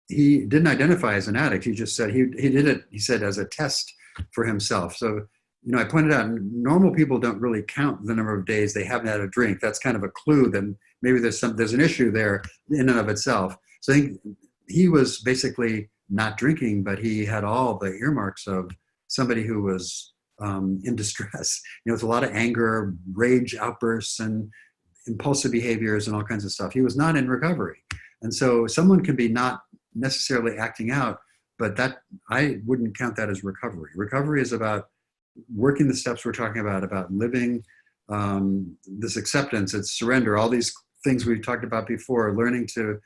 he didn't identify as an addict. He just said he did it, he said, as a test for himself. So, I pointed out normal people don't really count the number of days they haven't had a drink. That's kind of a clue that maybe there's an issue there in and of itself. So I think he was basically not drinking, but he had all the earmarks of somebody who was in distress. With a lot of anger, rage outbursts, and impulsive behaviors and all kinds of stuff. He was not in recovery. And so someone can be not necessarily acting out, but that I wouldn't count that as recovery. Recovery is about working the steps we're talking about living this acceptance, it's surrender, all these things we've talked about before, learning to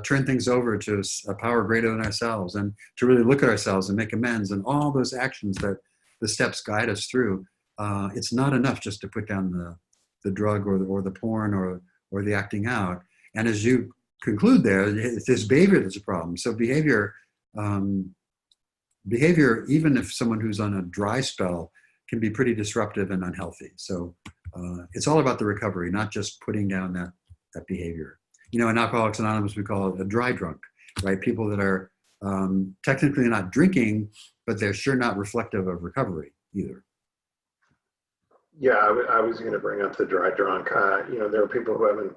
turn things over to a power greater than ourselves, and to really look at ourselves and make amends, and all those actions that the steps guide us through. It's not enough just to put down the drug or the porn or the acting out. And as you conclude there, it's this behavior that's a problem. So behavior, even if someone who's on a dry spell, can be pretty disruptive and unhealthy. So it's all about the recovery, not just putting down that behavior. In Alcoholics Anonymous, we call it a dry drunk, right? People that are technically not drinking, but they're sure not reflective of recovery either. Yeah, I was going to bring up the dry drunk. There are people who haven't.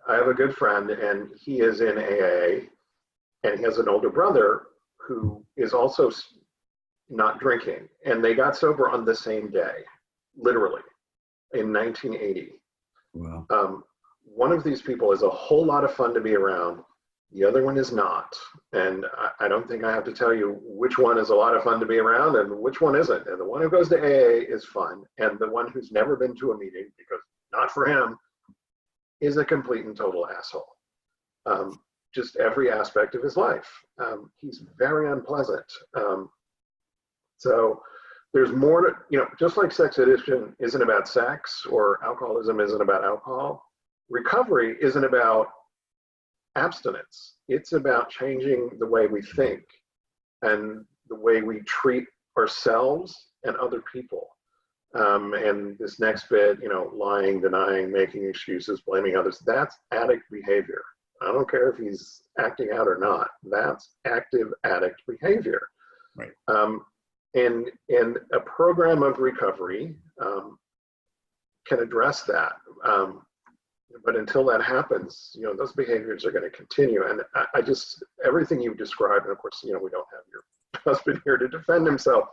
I have a good friend, and he is in AA, and he has an older brother who is also not drinking, and they got sober on the same day, literally, in 1980. Wow. One of these people is a whole lot of fun to be around. The other one is not. And I don't think I have to tell you which one is a lot of fun to be around and which one isn't. And the one who goes to AA is fun. And the one who's never been to a meeting, because not for him, is a complete and total asshole. Just every aspect of his life. He's very unpleasant. So there's more to, just like sex addiction isn't about sex, or alcoholism isn't about alcohol, recovery isn't about abstinence. It's about changing the way we think and the way we treat ourselves and other people. And this next bit, lying, denying, making excuses, blaming others, that's addict behavior. I don't care if he's acting out or not. That's active addict behavior. Right. And a program of recovery can address that. But until that happens, those behaviors are going to continue. And I just, everything you've described, and of course, we don't have your husband here to defend himself,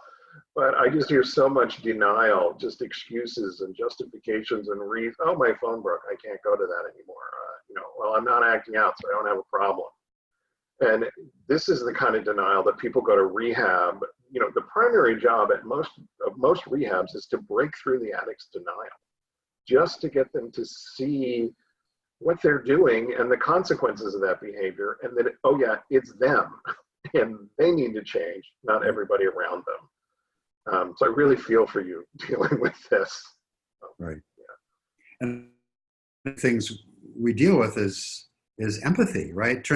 but I just hear so much denial, just excuses and justifications and reasons. Oh, my phone broke. I can't go to that anymore. Well, I'm not acting out, so I don't have a problem. And this is the kind of denial that people go to rehab. The primary job at most rehabs is to break through the addict's denial, just to get them to see what they're doing and the consequences of that behavior, and that, oh yeah, it's them, and they need to change, not everybody around them. So I really feel for you dealing with this. Right. Yeah. And the things we deal with is empathy, right?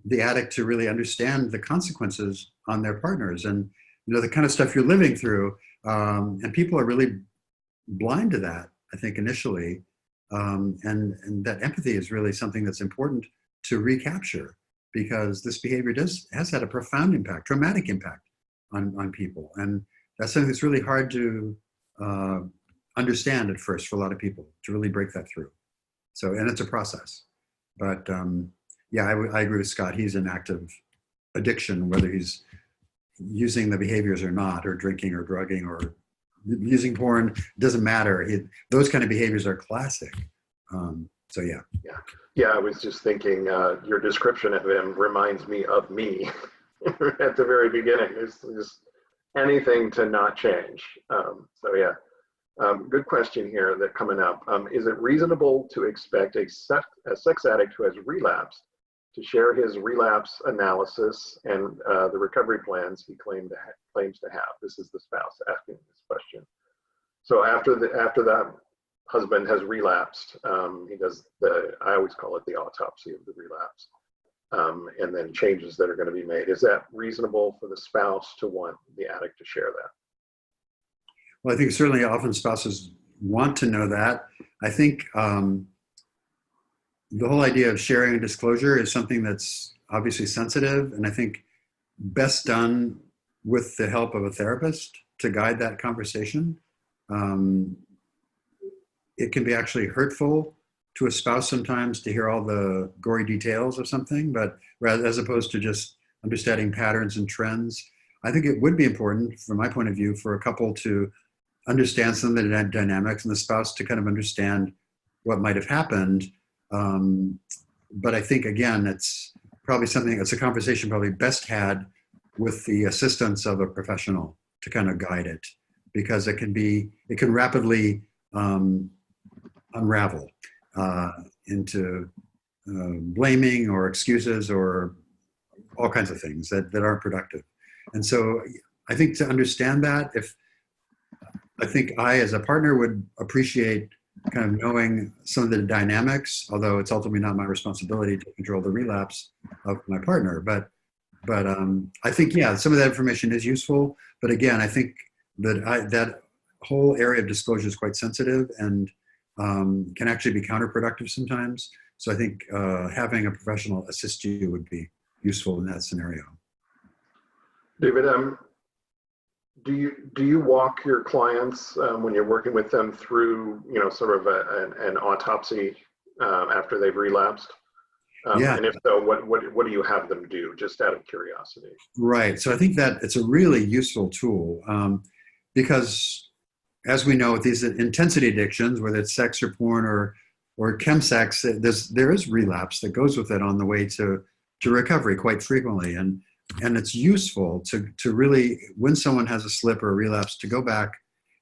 The addict to really understand the consequences on their partners, and the kind of stuff you're living through, and people are really blind to that, I think, initially, and that empathy is really something that's important to recapture, because this behavior has had a profound impact, traumatic impact on people, and that's something that's really hard to understand at first for a lot of people, to really break that through. So, and it's a process, but yeah, I agree with Scott. He's in active addiction, whether he's using the behaviors or not, or drinking or drugging or using porn, doesn't matter. Those kind of behaviors are classic So yeah. Yeah, I was just thinking, your description of him reminds me of me at the very beginning. There's anything to not change. So yeah, good question here that coming up. Is it reasonable to expect a sex addict who has relapsed to share his relapse analysis and the recovery plans he claims to have? This is the spouse asking this question. So after that husband has relapsed, he does I always call it the autopsy of the relapse, and then changes that are going to be made. Is that reasonable for the spouse to want the addict to share that? Well, I think certainly often spouses want to know that. I think the whole idea of sharing and disclosure is something that's obviously sensitive, and I think best done with the help of a therapist to guide that conversation. It can be actually hurtful to a spouse sometimes to hear all the gory details of something, but rather, as opposed to just understanding patterns and trends, I think it would be important, from my point of view, for a couple to understand some of the dynamics and the spouse to kind of understand what might have happened. But I think, again, it's a conversation probably best had with the assistance of a professional to kind of guide it, because it can rapidly unravel into blaming or excuses or all kinds of things that aren't productive. And so I think to understand that, I think I, as a partner, would appreciate kind of knowing some of the dynamics, although it's ultimately not my responsibility to control the relapse of my partner. But I think, yeah, some of that information is useful. But again, I think that whole area of disclosure is quite sensitive and can actually be counterproductive sometimes. So I think having a professional assist you would be useful in that scenario. David, do you walk your clients when you're working with them through, sort of an autopsy after they've relapsed? Yeah. And if so, what do you have them do, just out of curiosity? Right. So I think that it's a really useful tool because, as we know, with these intensity addictions, whether it's sex or porn or chemsex, there is relapse that goes with it on the way to recovery quite frequently. And it's useful to really, when someone has a slip or a relapse, to go back.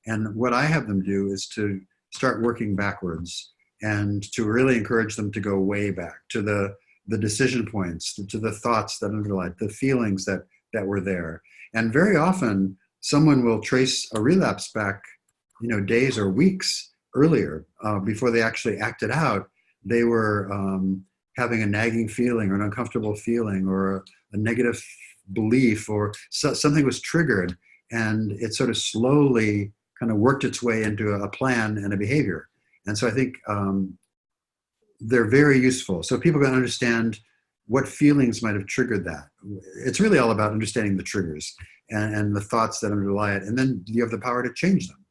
And what I have them do is to start working backwards and to really encourage them to go way back to the decision points, to the thoughts that underlie, the feelings that were there. And very often someone will trace a relapse back, days or weeks earlier, before they actually acted out. They were having a nagging feeling or an uncomfortable feeling or a negative belief, or something was triggered, and it sort of slowly kind of worked its way into a plan and a behavior. And so I think they're very useful. So people can understand what feelings might have triggered that. It's really all about understanding the triggers and the thoughts that underlie it. And then you have the power to change them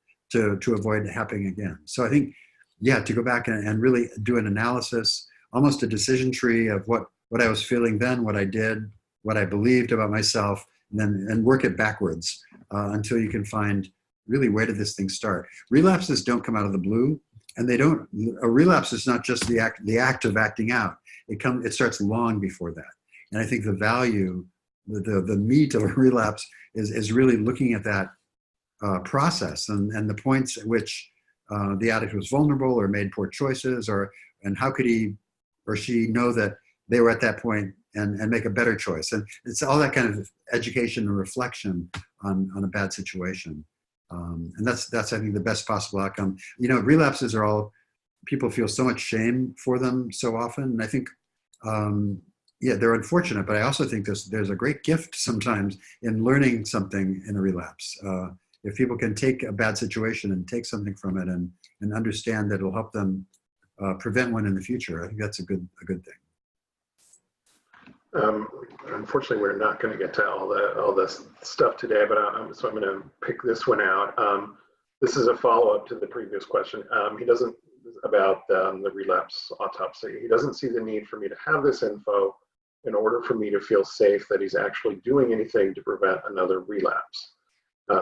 to avoid it happening again. So I think, yeah, to go back and really do an analysis, almost a decision tree of what I was feeling then, what I did, what I believed about myself, and work it backwards until you can find really, where did this thing start? Relapses don't come out of the blue, and a relapse is not just the act of acting out. It starts long before that. And I think the value, the meat of a relapse is really looking at that process and the points at which the addict was vulnerable or made poor choices, and how could he or she know that they were at that point and make a better choice. And it's all that kind of education and reflection on a bad situation. And that's I think the best possible outcome. Relapses are all, people feel so much shame for them so often. And I think, they're unfortunate, but I also think there's a great gift sometimes in learning something in a relapse. If people can take a bad situation and take something from it and understand that it'll help them prevent one in the future, I think that's a good thing. Unfortunately, we're not going to get to all this stuff today, but so I'm going to pick this one out. This is a follow-up to the previous question. He doesn't, about the relapse autopsy. He doesn't see the need for me to have this info in order for me to feel safe that he's actually doing anything to prevent another relapse.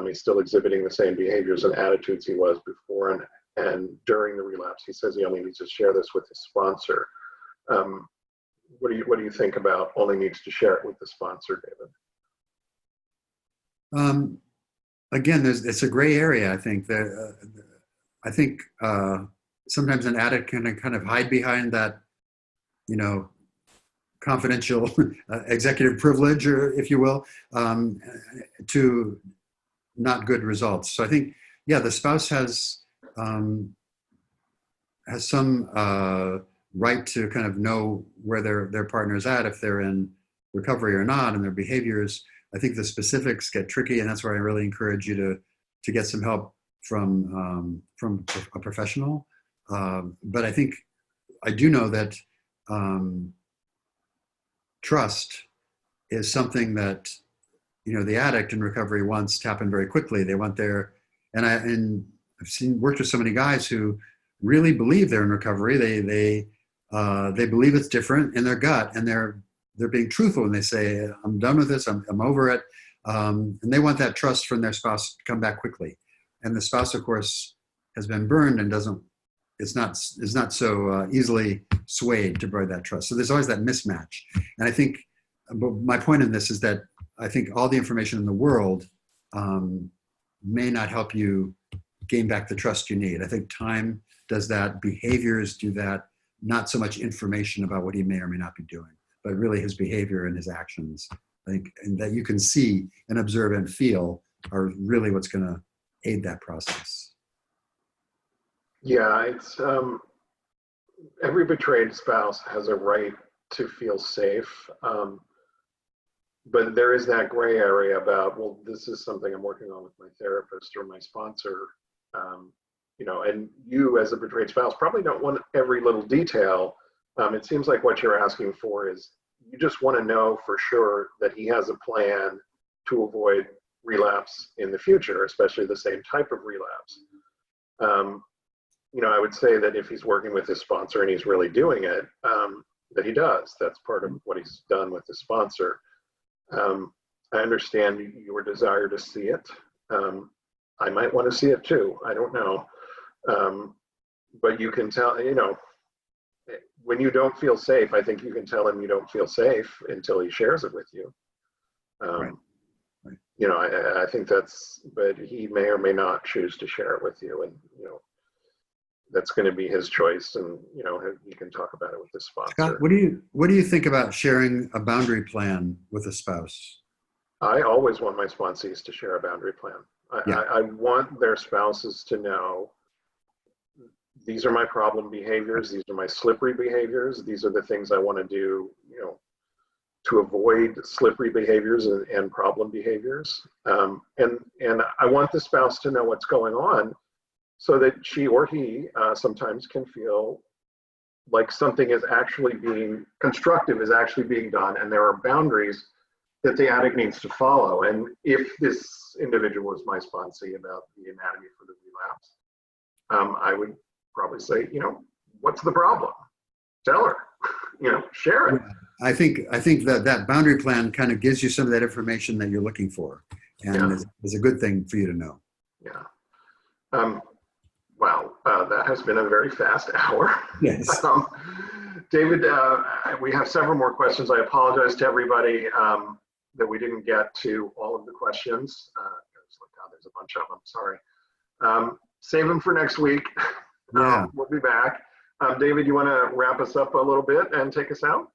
He's still exhibiting the same behaviors and attitudes he was before and and during the relapse. He says he only needs to share this with his sponsor. What do you think about only needs to share it with the sponsor, David? Again, it's a gray area. I think that sometimes an addict can kind of hide behind that, confidential executive privilege, or if you will, to not good results. So I think, yeah, the spouse has some right to kind of know where their partner's at, if they're in recovery or not, and their behaviors. I think the specifics get tricky, and that's where I really encourage you to get some help from a professional. But I do know that trust is something that the addict in recovery wants to happen very quickly. They want and I've worked with so many guys who really believe they're in recovery. They believe it's different in their gut, and they're being truthful when they say, "I'm done with this. I'm over it," and they want that trust from their spouse to come back quickly. And the spouse, of course, has been burned and is not so easily swayed to provide that trust. So there's always that mismatch. And I think, but my point in this is that I think all the information in the world may not help you gain back the trust you need. I think time does that, behaviors do that, not so much information about what he may or may not be doing, but really his behavior and his actions, I think, and that you can see and observe and feel are really what's going to aid that process. Yeah, it's every betrayed spouse has a right to feel safe, but there is that gray area about, well, this is something I'm working on with my therapist or my sponsor, and you as a betrayed spouse probably don't want every little detail. It seems like what you're asking for is you just want to know for sure that he has a plan to avoid relapse in the future, especially the same type of relapse. I would say that if he's working with his sponsor and he's really doing it, that he does. That's part of what he's done with his sponsor. I understand your desire to see it. I might want to see it too. I don't know. But you can tell, when you don't feel safe, I think you can tell him you don't feel safe until he shares it with you. Right. I think but he may or may not choose to share it with you, and that's going to be his choice, and he can talk about it with his sponsor. Scott, what do you think about sharing a boundary plan with a spouse? I always want my sponsees to share a boundary plan. I want their spouses to know, these are my problem behaviors, these are my slippery behaviors, these are the things I want to do, to avoid slippery behaviors and problem behaviors. And I want the spouse to know what's going on, so that she or he sometimes can feel like something is actually being constructive, is actually being done, and there are boundaries that the addict needs to follow. And if this individual was my sponsee about the anatomy for the relapse, I would probably say, what's the problem? Tell her, share it. I think that boundary plan kind of gives you some of that information that you're looking for, and is a good thing for you to know. Yeah. Wow, that has been a very fast hour. Yes. David, we have several more questions. I apologize to everybody that we didn't get to all of the questions. There's a bunch of them, sorry. Save them for next week. Yeah. We'll be back. David, you want to wrap us up a little bit and take us out?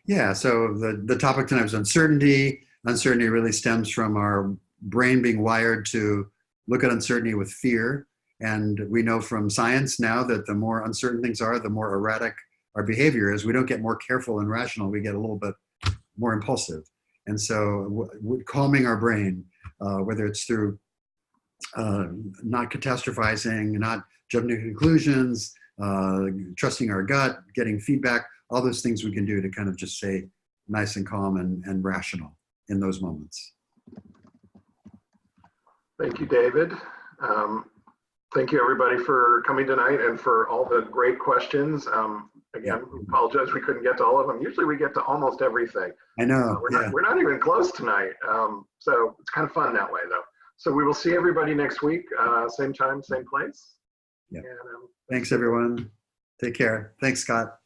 Yeah, so the topic tonight was uncertainty. Uncertainty really stems from our brain being wired to look at uncertainty with fear. And we know from science now that the more uncertain things are, the more erratic our behavior is. We don't get more careful and rational, we get a little bit more impulsive. And so calming our brain, whether it's through not catastrophizing, not jumping to conclusions, trusting our gut, getting feedback, all those things we can do to kind of just stay nice and calm and rational in those moments. Thank you, David. Thank you, everybody, for coming tonight and for all the great questions. Again, we apologize we couldn't get to all of them. Usually we get to almost everything. I know. We're not even close tonight. So it's kind of fun that way, though. So we will see everybody next week, same time, same place. Yeah. And, Thanks, everyone. Take care. Thanks, Scott.